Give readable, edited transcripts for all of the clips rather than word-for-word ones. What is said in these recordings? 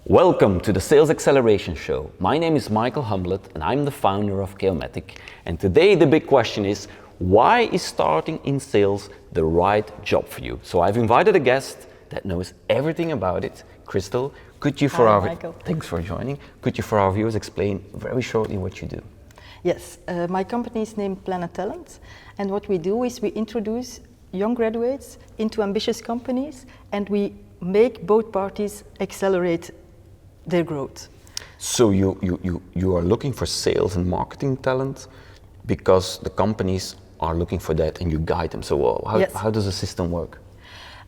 Welcome to the Sales Acceleration Show. My name is Michael Humblet and I'm the founder of Chaomatic. And today the big question is, why is starting in sales the right job for you? So I've invited a guest that knows everything about it. Kristel, could you thanks for joining. Could you for our viewers explain very shortly what you do? Yes, my company is named Planet Talent, and what we do is we introduce young graduates into ambitious companies and we make both parties accelerate their growth. So you are looking for sales and marketing talent because the companies are looking for that and you guide them. So how does the system work?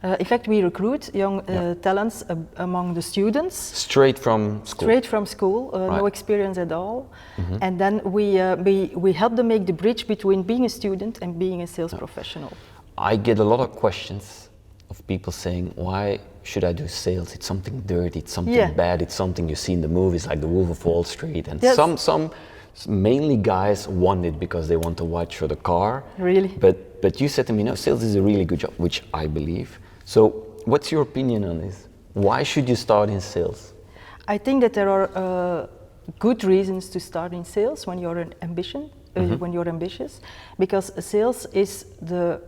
In fact, we recruit young talents among the students. Straight from school? Straight from school, no experience at all. Mm-hmm. And then we help them make the bridge between being a student and being a sales professional. I get a lot of questions of people saying, why should I do sales? It's something dirty, it's something bad, it's something you see in the movies like The Wolf of Wall Street. And some mainly guys want it because they want to watch for the car. Really? But you said to me, no, sales is a really good job, which I believe. So what's your opinion on this? Why should you start in sales? I think that there are good reasons to start in sales when you're when you're ambitious, because sales is the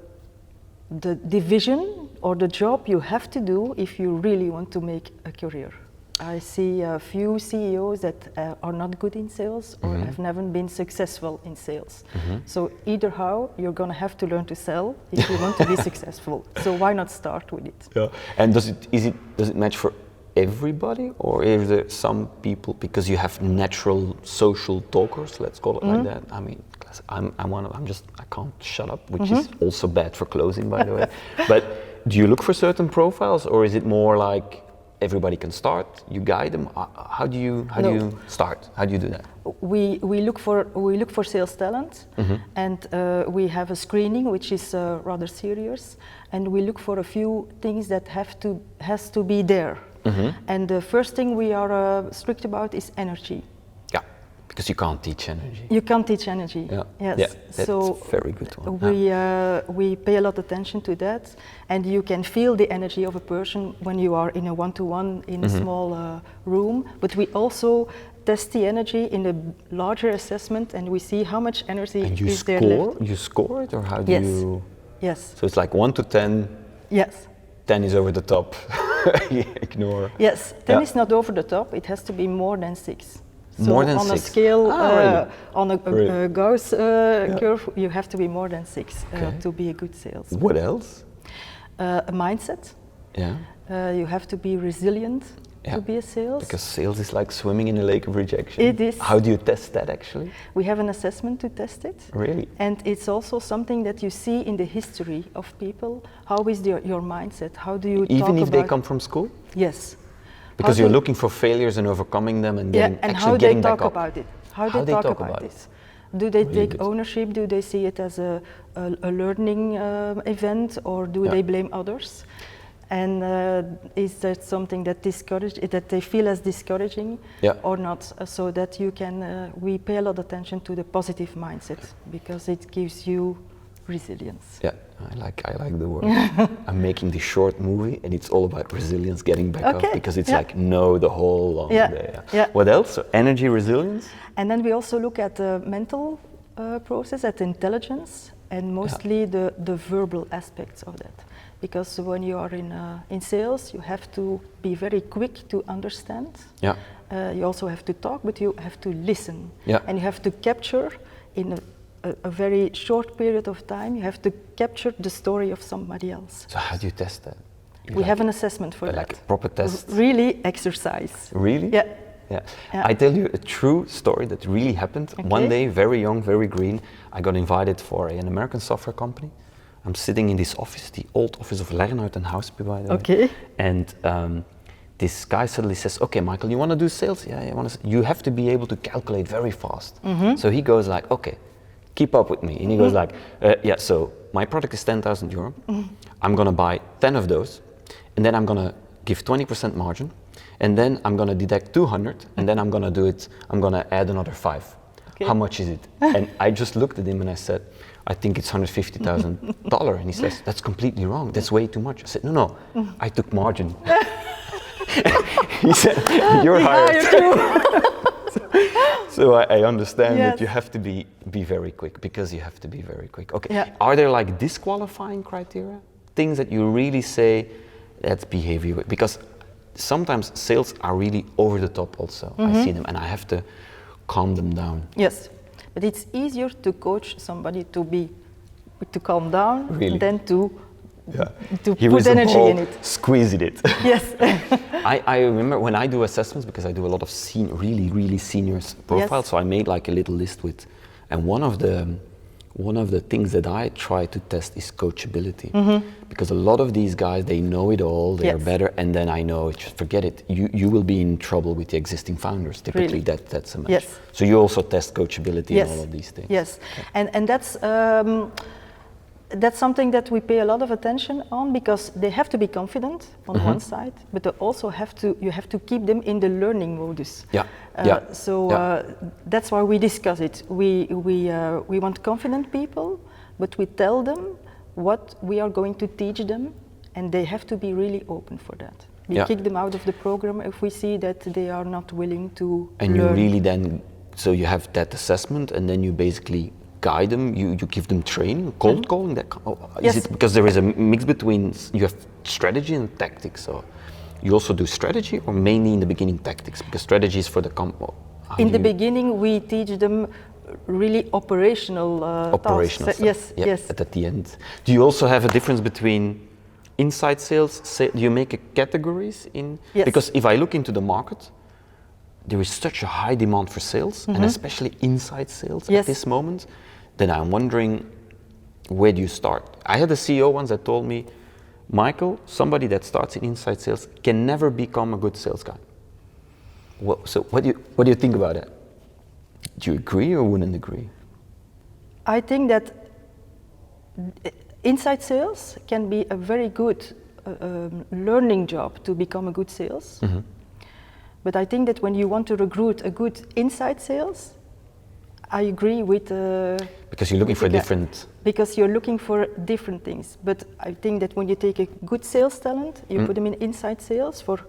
division or the job you have to do if you really want to make a career. I see a few CEOs that are not good in sales or have never been successful in sales. So either how, you're going to have to learn to sell if you want to be successful. So why not start with it? Yeah. And does it match for everybody, or is there some people, because you have natural social talkers, let's call it like that? I mean, I can't shut up, which is also bad for closing, by the way. But do you look for certain profiles, or is it more like everybody can start, you guide them? How do you start? How do you do that? We look for sales talent, and we have a screening which is rather serious, and we look for a few things that has to be there. And the first thing we are strict about is energy. Yeah, because you can't teach energy. You can't teach energy. Yeah. Yes. Yeah, that's a very good one. We pay a lot of attention to that, and you can feel the energy of a person when you are in a one-to-one in a small room. But we also test the energy in a larger assessment, and we see how much energy is there left. You score it, or how do you? Yes. So it's like 1 to 10. Yes. 10 is over the top. Ignore. Yes, 10 is not over the top. It has to be more than 6. So more than 6. On a scale, really? On a Gauss curve, you have to be more than 6 to be a good sales. What else? A mindset. Yeah. You have to be resilient to be a sales. Because sales is like swimming in a lake of rejection. It is. How do you test that actually? We have an assessment to test it. Really? And it's also something that you see in the history of people. How is your mindset? How do you even if they come from school? Yes. Because you're looking for failures and overcoming them and getting and actually how getting they back talk up. about it. How they talk about this. Do they take ownership? Do they see it as a learning event, or do they blame others? And is that something that they feel as discouraging or not? So that you can, we pay a lot of attention to the positive mindset because it gives you resilience. Yeah, I like the word. I'm making this short movie and it's all about resilience, getting back up, because it's like the whole long day. Yeah. What else? So energy, resilience? And then we also look at the mental process, at intelligence, and mostly the verbal aspects of that. Because when you are in sales, you have to be very quick to understand. Yeah. You also have to talk, but you have to listen. Yeah. And you have to capture in a very short period of time, you have to capture the story of somebody else. So how do you test that? We have an assessment for that. Like a proper test? Really exercise. Really? Yeah. Yeah. I tell you a true story that really happened. One day, very young, very green, I got invited for an American software company. I'm sitting in this office, the old office of Lernout and Houseby, by the way. Okay. And this guy suddenly says, okay, Michael, you want to do sales? Yeah, you have to be able to calculate very fast. So he goes like, okay, keep up with me. And he goes like, so my product is 10,000 euro. I'm going to buy 10 of those. And then I'm going to give 20% margin. And then I'm going to deduct 200. And then I'm going to add another 5. Okay. How much is it? And I just looked at him and I said, I think it's $150,000. And he says, that's completely wrong. That's way too much. I said, no, I took margin. He said, "You're We hired." hired you. So I understand Yes. that you have to be very quick, because you have to be very quick. Okay. Yeah. Are there like disqualifying criteria? Things that you really say that's behavior? Because sometimes sales are really over the top also. I see them and I have to calm them down. Yes, but it's easier to coach somebody to calm down Really? than to Here put is a energy ball, in it. squeezing it. Yes. I remember when I do assessments, because I do a lot of really senior profiles, so I made like a little list with, and one of the things that I try to test is coachability, because a lot of these guys, they know it all, they are better, and then I know, just forget it, you will be in trouble with the existing founders. Typically, Really? that's a match. Yes. So you also test coachability Yes. and all of these things. Yes, and that's something that we pay a lot of attention on, because they have to be confident on one side, but they also you have to keep them in the learning modus. So that's why we discuss it. We want confident people, but we tell them what we are going to teach them, and they have to be really open for that. We kick them out of the program if we see that they are not willing to and learn. you really then, so you have that assessment, and then you basically guide them, you give them training, cold calling, that Yes. is it because there is a mix between, you have strategy and tactics, so you also do strategy, or mainly in the beginning tactics, because strategy is for the In the beginning, we teach them really operational operational tasks. stuff. Yes. And at the end, do you also have a difference between inside sales? Do you make categories in? Yes. Because if I look into the market, there is such a high demand for sales, and especially inside sales at this moment, that I'm wondering, where do you start? I had a CEO once that told me, Michael, somebody that starts in inside sales can never become a good sales guy. Well, so what do you think about that? Do you agree or wouldn't agree? I think that inside sales can be a very good learning job to become a good sales. But I think that when you want to recruit a good inside sales, I agree with. Because you're looking for different. Because you're looking for different things. But I think that when you take a good sales talent, you put them in inside sales for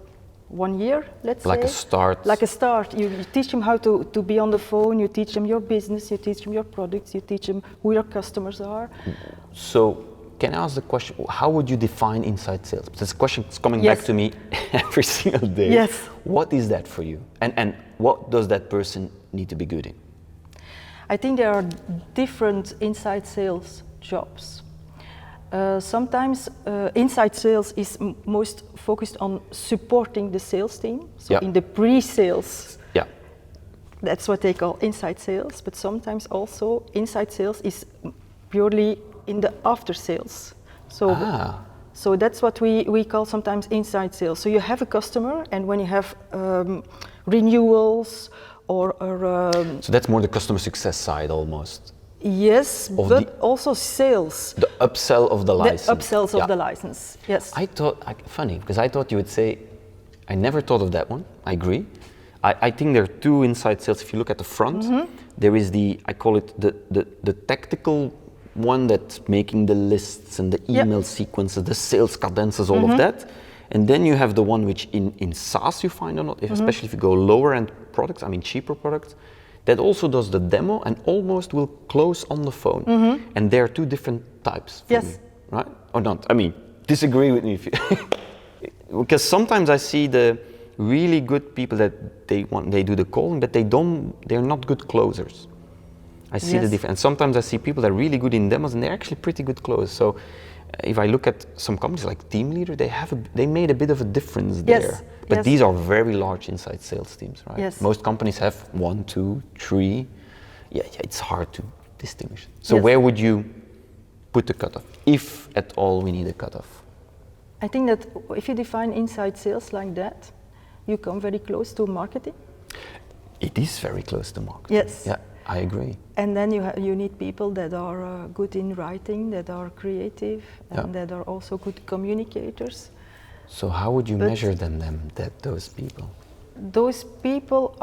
1 year, let's say. Like a start. Like a start. You teach them how to be on the phone, you teach them your business, you teach them your products, you teach them who your customers are. So, can I ask the question, how would you define inside sales? This question is coming back to me every single day. Yes. What is that for you? And what does that person need to be good in? I think there are different inside sales jobs. Sometimes inside sales is most focused on supporting the sales team. So in the pre-sales, that's what they call inside sales. But sometimes also inside sales is purely in the after sales. So that's what we call sometimes inside sales. So you have a customer, and when you have renewals or so that's more the customer success side almost. Yes, but also sales. The upsell of the license. The upsells of the license, yes. I thought, funny, because I thought you would say, I never thought of that one, I agree. I think there are two inside sales. If you look at the front, there is I call it the tactical one that's making the lists and the email sequences, the sales cadences, all of that. And then you have the one which in SaaS you find, or not, especially if you go lower end products, I mean cheaper products, that also does the demo and almost will close on the phone. And there are two different types for me, right? Or not? I mean, disagree with me if you because sometimes I see the really good people that they do the calling, but they're not good closers. I see the difference. And sometimes I see people that are really good in demos and they're actually pretty good closers. So if I look at some companies like Team Leader, they made a bit of a difference there. But these are very large inside sales teams, right? Yes. Most companies have 1, 2, 3. Yeah, it's hard to distinguish. So where would you put the cutoff, if at all we need a cutoff? I think that if you define inside sales like that, you come very close to marketing. It is very close to marketing. Yes. Yeah, I agree. And then you need people that are good in writing, that are creative, and that are also good communicators. So how would you measure those people? Those people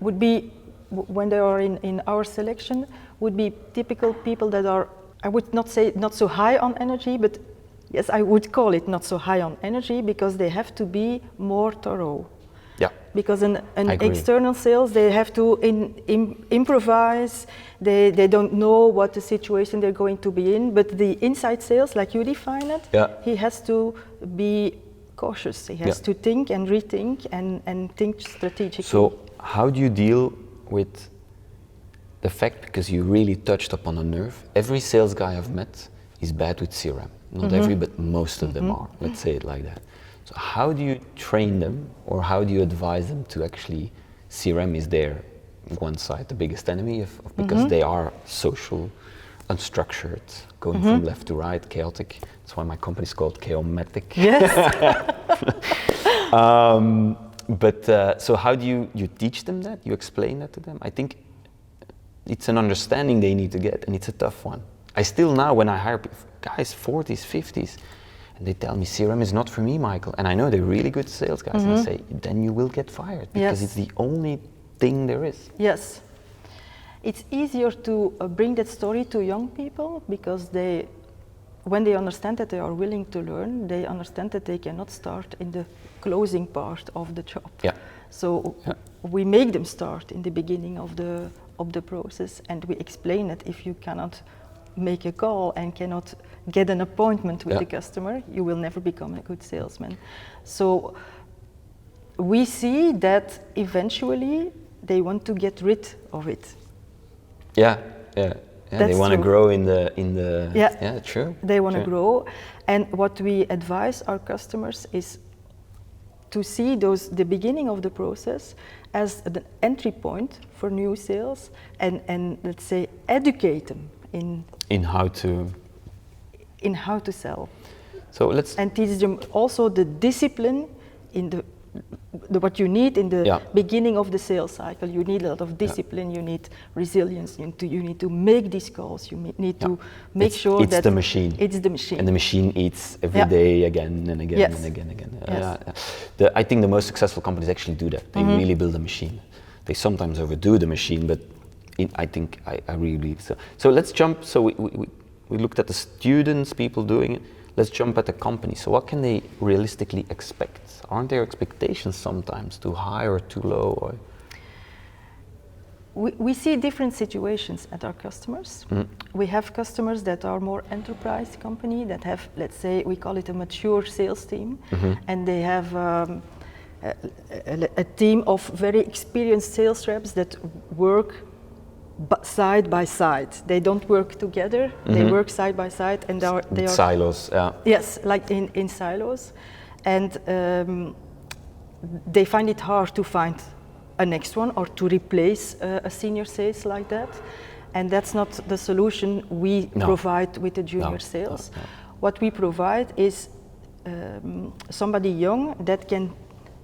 would be, when they are in our selection, would be typical people that are, I would not say not so high on energy, but yes, I would call it not so high on energy because they have to be more thorough. Yeah. Because an external sales, they have to improvise, they don't know what the situation they're going to be in, but the inside sales, like you define it, he has to be cautious, he has to think and rethink and think strategically. So how do you deal with the fact, because you really touched upon a nerve, every sales guy I've met is bad with CRM. Not every, but most of them are, let's say it like that. So how do you train them, or how do you advise them to actually, CRM is their, one side, the biggest enemy of because they are social, unstructured, going from left to right, chaotic. That's why my company is called Chaomatic. Yes. So how do you teach them that? You explain that to them? I think it's an understanding they need to get, and it's a tough one. I still now, when I hire guys 40s, 50s, and they tell me CRM is not for me, Michael, and I know they're really good sales guys, and I say, then you will get fired because it's the only thing there is. Yes. It's easier to bring that story to young people because when they understand that they are willing to learn, they understand that they cannot start in the closing part of the job. Yeah. So we make them start in the beginning of the process, and we explain that if you cannot make a call and cannot get an appointment with the customer, you will never become a good salesman. So we see that eventually they want to get rid of it. Yeah. They want to grow in the true. They want to grow, and what we advise our customers is to see the beginning of the process as an entry point for new sales, and let's say educate them in how to sell. So and teach them also the discipline in what you need in the beginning of the sales cycle. You need a lot of discipline, you need resilience, you need to make these calls, you need to make sure it's that the machine. It's the machine. And the machine eats every day again and again and again and again. I think the most successful companies actually do that. They really build a machine. They sometimes overdo the machine, but I think I really believe so. So let's jump. So we looked at the students, people doing it. Let's jump at the company. So what can they realistically expect? Aren't there expectations sometimes too high or too low? Or? We see different situations at our customers. We have customers that are more enterprise company that have, let's say, we call it a mature sales team, and they have a team of very experienced sales reps that work side by side. They don't work together, they work side by side, and they are silos. Yes, like in silos, and they find it hard to find a next one or to replace a senior sales like that, and that's not the solution we provide with the junior sales. What we provide is somebody young that can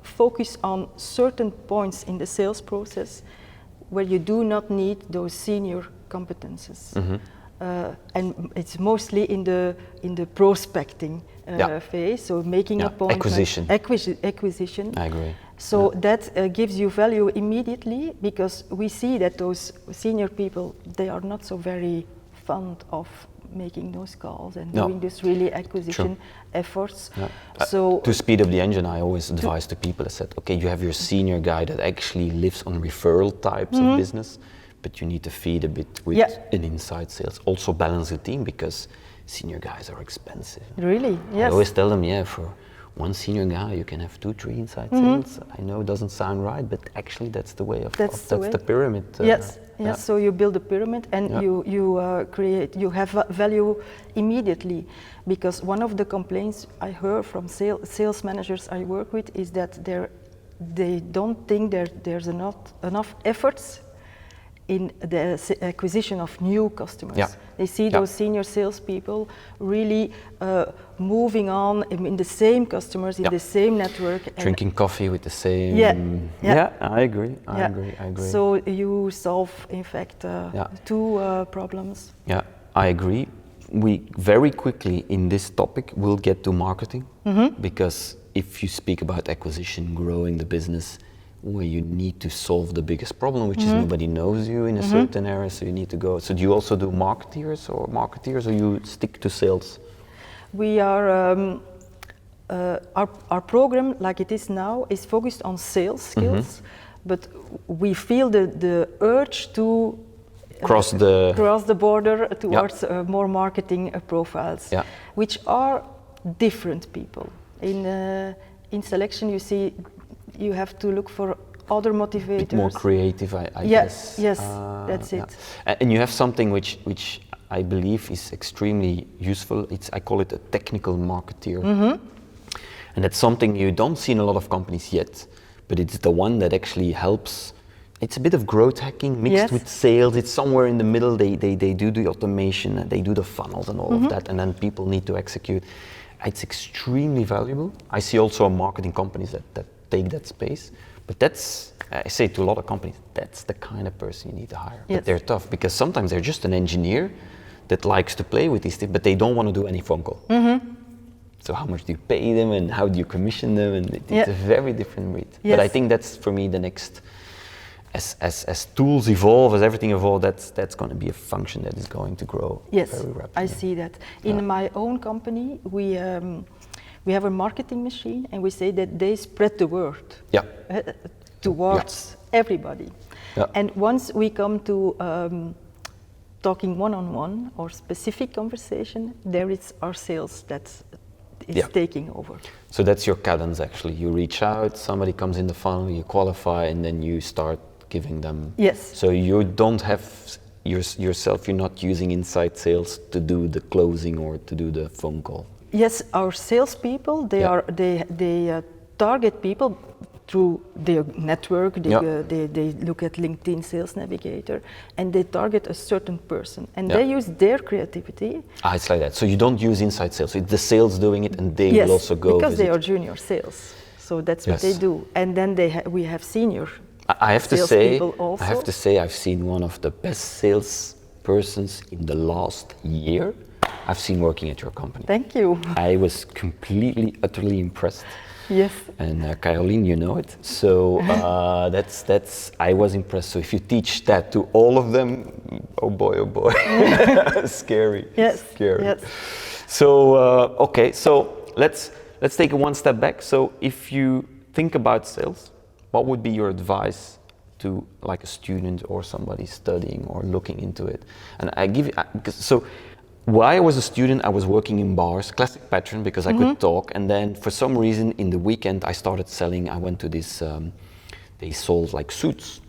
focus on certain points in the sales process where you do not need those senior competences, and it's mostly in the prospecting phase. So making appointments, acquisition. I agree. So that gives you value immediately, because we see that those senior people, they are not so very fond of making those calls and doing this really acquisition efforts. So to speed up the engine, I always advise to people, I said, okay, you have your senior guy that actually lives on referral types of business, but you need to feed a bit with an inside sales. Also balance the team, because senior guys are expensive. Really? Yes. I always tell them, for one senior guy you can have 2-3 inside sales. I know it doesn't sound right, but actually that's the way that's the pyramid. Yes. So you build a pyramid, and you have value immediately, because one of the complaints I heard from sales managers I work with is that they don't think there's enough efforts in the acquisition of new customers. They see those senior salespeople really moving on in the same customers, in the same network. Drinking coffee with the same... I agree. I agree. So you solve, in fact, two problems. Yeah, I agree. We very quickly in this topic will get to marketing, because if you speak about acquisition, growing the business, where you need to solve the biggest problem, which is nobody knows you in a certain area, so you need to go. So do you also do marketeers, or you stick to sales? We are our program, like it is now, is focused on sales skills, but we feel the urge to cross the border towards more marketing profiles, which are different people. In selection, you see, you have to look for other motivators. Bit more creative, I guess. Yes, that's it. And you have something which I believe is extremely useful. I call it a technical marketeer. And that's something you don't see in a lot of companies yet, but it's the one that actually helps. It's a bit of growth hacking mixed with sales. It's somewhere in the middle. They do the automation, and they do the funnels and all of that, and then people need to execute. It's extremely valuable. I see also marketing companies that take that space, but that's, I say to a lot of companies, that's the kind of person you need to hire. But they're tough, because sometimes they're just an engineer that likes to play with these things, but they don't want to do any phone call. So how much do you pay them, and how do you commission them? And it's a very different breed. But I think that's, for me, the next, as tools evolve, as everything evolves, that's going to be a function that is going to grow very rapidly. I see that. In my own company, we have a marketing machine, and we say that they spread the word towards everybody. And once we come to talking one-on-one or specific conversation, there is our sales that is taking over. So that's your cadence, actually. You reach out, somebody comes in the funnel, you qualify, and then you start giving them. So you don't have yourself, you're not using inside sales to do the closing or to do the phone call. Yes, our salespeople, they target people through their network. They look at LinkedIn Sales Navigator, and they target a certain person, and they use their creativity. It's like that. So you don't use inside sales. It's the sales doing it, and they will also go because they are junior sales. So that's what they do. And then we have senior. I have to say, I've seen one of the best sales persons in the last year I've seen working at your company. Thank you. I was completely, utterly impressed. Yes. And Caroline, you know it. So that's. I was impressed. So if you teach that to all of them, oh boy, scary. Yes. Scary. Yes. So okay. So let's take it one step back. So if you think about sales, what would be your advice to like a student or somebody studying or looking into it? And I give you while I was a student, I was working in bars, classic pattern, because I could talk. And then for some reason in the weekend, I started selling. I went to this, they sold like suits.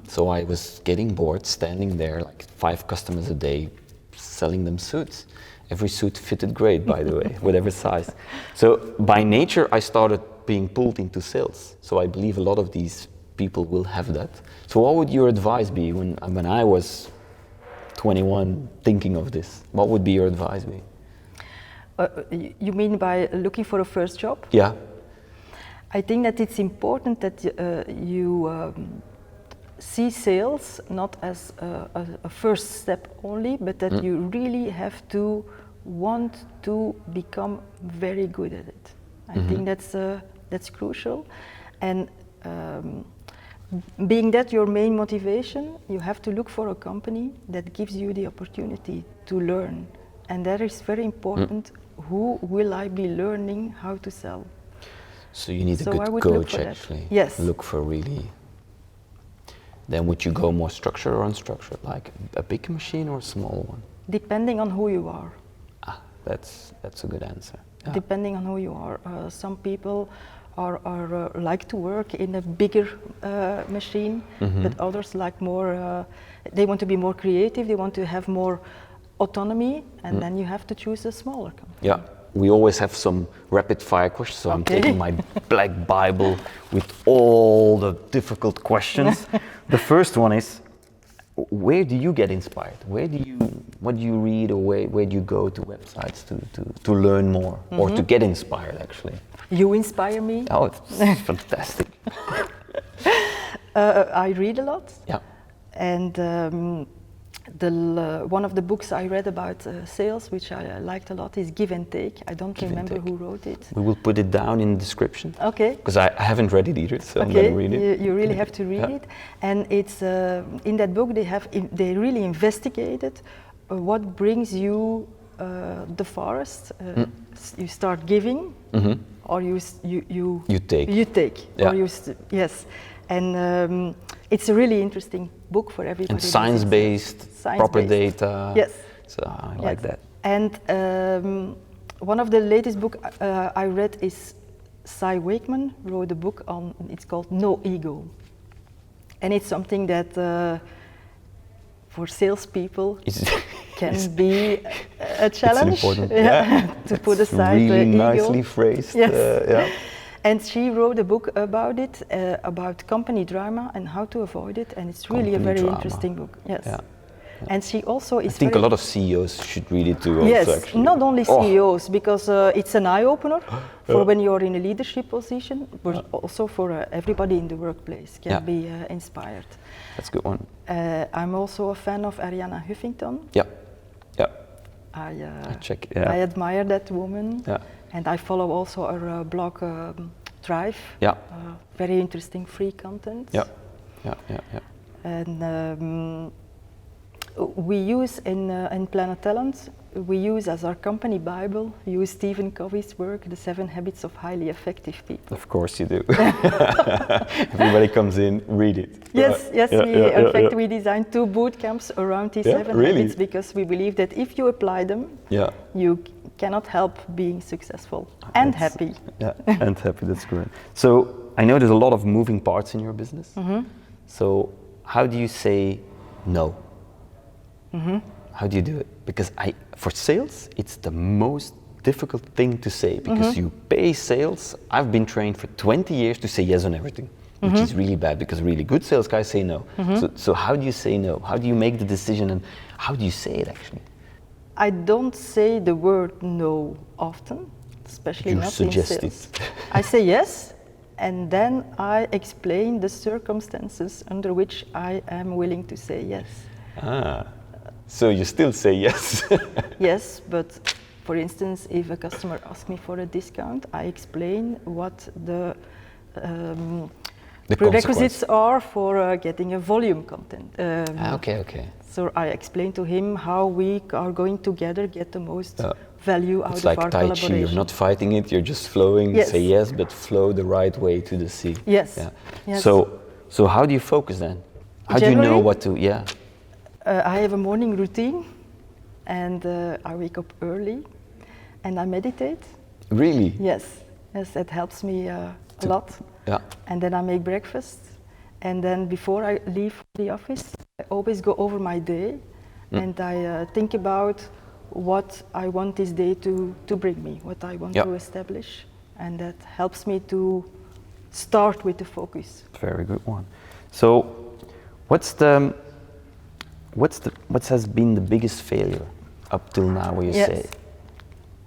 So I was getting bored, standing there, like 5 customers a day, selling them suits. Every suit fitted great, by the way, whatever size. So by nature, I started being pulled into sales. So I believe a lot of these people will have that. So what would your advice be when I was 21 thinking of this? What would be your advice be? You mean by looking for a first job? Yeah. I think that it's important that you see sales not as a first step only, but that you really have to want to become very good at it. I think that's crucial. And being that your main motivation, you have to look for a company that gives you the opportunity to learn. And that is very important. Who will I be learning how to sell? So you need a good coach, actually. Yes. Look for really. Then would you go more structured or unstructured, like a big machine or a small one? Depending on who you are. That's a good answer. Yeah. Depending on who you are. Some people are like to work in a bigger machine, but others like more, they want to be more creative, they want to have more autonomy, and then you have to choose a smaller company. Yeah, we always have some rapid fire questions, so I'm taking my black Bible with all the difficult questions. The first one is, where do you get inspired? What do you read, or where do you go to websites to learn more, or to get inspired, actually? You inspire me. Oh, it's fantastic. I read a lot. Yeah. And one of the books I read about sales, which I liked a lot, is Give and Take. I don't remember who wrote it. We will put it down in the description. Okay. Because I haven't read it either, so I'm going to read it. You really have to read it. And it's in that book they really investigated what brings you the forest. You start giving, or you take. You take. Yeah. Or yes, and it's a really interesting book for everybody. And science-based, proper data. Yes. So I like that. And one of the latest book I read is Cy Wakeman wrote a book on. It's called No Ego, and it's something that for salespeople can be a challenge. It's important. Yeah. To put aside really the ego. nicely phrased. Yes. Yeah. And she wrote a book about it, about company drama and how to avoid it. And it's really a very interesting book. Yes. Yeah. And she also is. I think a lot of CEOs should read it too. Yes, also, actually. not only CEOs, because it's an eye opener for when you're in a leadership position, but also for everybody in the workplace can be inspired. That's a good one. I'm also a fan of Arianna Huffington. Yeah, yeah. I check. I admire that woman. Yeah. And I follow also her blog Thrive. Yeah. Very interesting free content. Yeah, yeah, yeah, yeah. And we use in Planet Talent, we use as our company Bible, we use Stephen Covey's work, The 7 Habits of Highly Effective People. Of course you do. Everybody comes in, read it. Yes, yes. In fact, we designed 2 boot camps around these 7 habits because we believe that if you apply them, you cannot help being successful and happy. Yeah, and happy, that's great. So I know there's a lot of moving parts in your business. So how do you say no? How do you do it? Because for sales, it's the most difficult thing to say because you pay sales. I've been trained for 20 years to say yes on everything, which is really bad because really good sales guys say no. So how do you say no? How do you make the decision and how do you say it actually? I don't say the word no often, especially not in sales. I say yes, and then I explain the circumstances under which I am willing to say yes. So you still say yes? Yes, but for instance, if a customer asks me for a discount, I explain what the prerequisites are for getting a volume content. Okay. So I explain to him how we are going together get the most value out of our collaboration. It's like Tai Chi, you're not fighting it, you're just flowing, say yes, but flow the right way to the sea. Yes. Yes. So how do you focus then? How do you know what to, I have a morning routine and I wake up early and I meditate. Really? Yes, it helps me a lot. Yeah. And then I make breakfast and then before I leave the office, I always go over my day and I think about what I want this day to bring me, what I want to establish, and that helps me to start with the focus. Very good one. So what has been the biggest failure up till now where you say,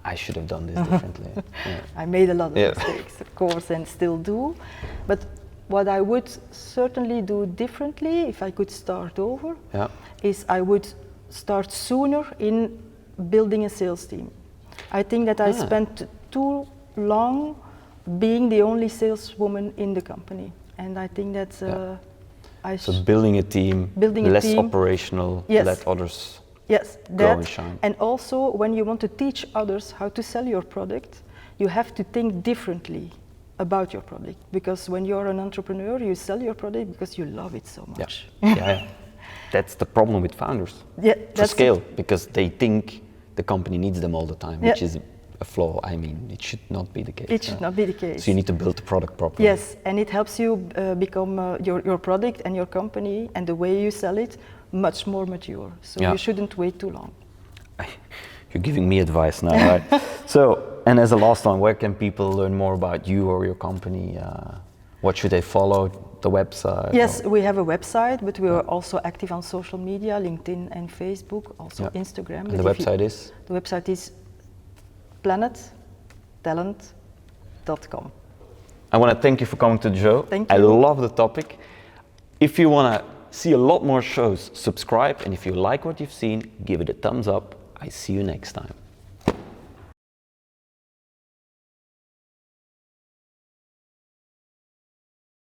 I should have done this differently? I made a lot of mistakes, of course, and still do. But what I would certainly do differently, if I could start over, is I would start sooner in building a sales team. I think that I spent too long being the only saleswoman in the company. And I think that's... So building a team, less operational, let others go and shine. And also when you want to teach others how to sell your product, you have to think differently about your product. Because when you're an entrepreneur, you sell your product because you love it so much. That's the problem with founders. To scale, because they think the company needs them all the time, which is a flaw. I mean, it should not be the case. It should not be the case. So you need to build the product properly. Yes, and it helps you become your product and your company and the way you sell it much more mature. So you shouldn't wait too long. You're giving me advice now, right? So, and as a last one, where can people learn more about you or your company? What should they follow? The website? Yes, we have a website, but we are also active on social media, LinkedIn and Facebook, also Instagram. And the website is? The website is planettalent.com. I want to thank you for coming to the show. Thank you. I love the topic. If you want to see a lot more shows, subscribe, and if you like what you've seen, give it a thumbs up. I see you next time.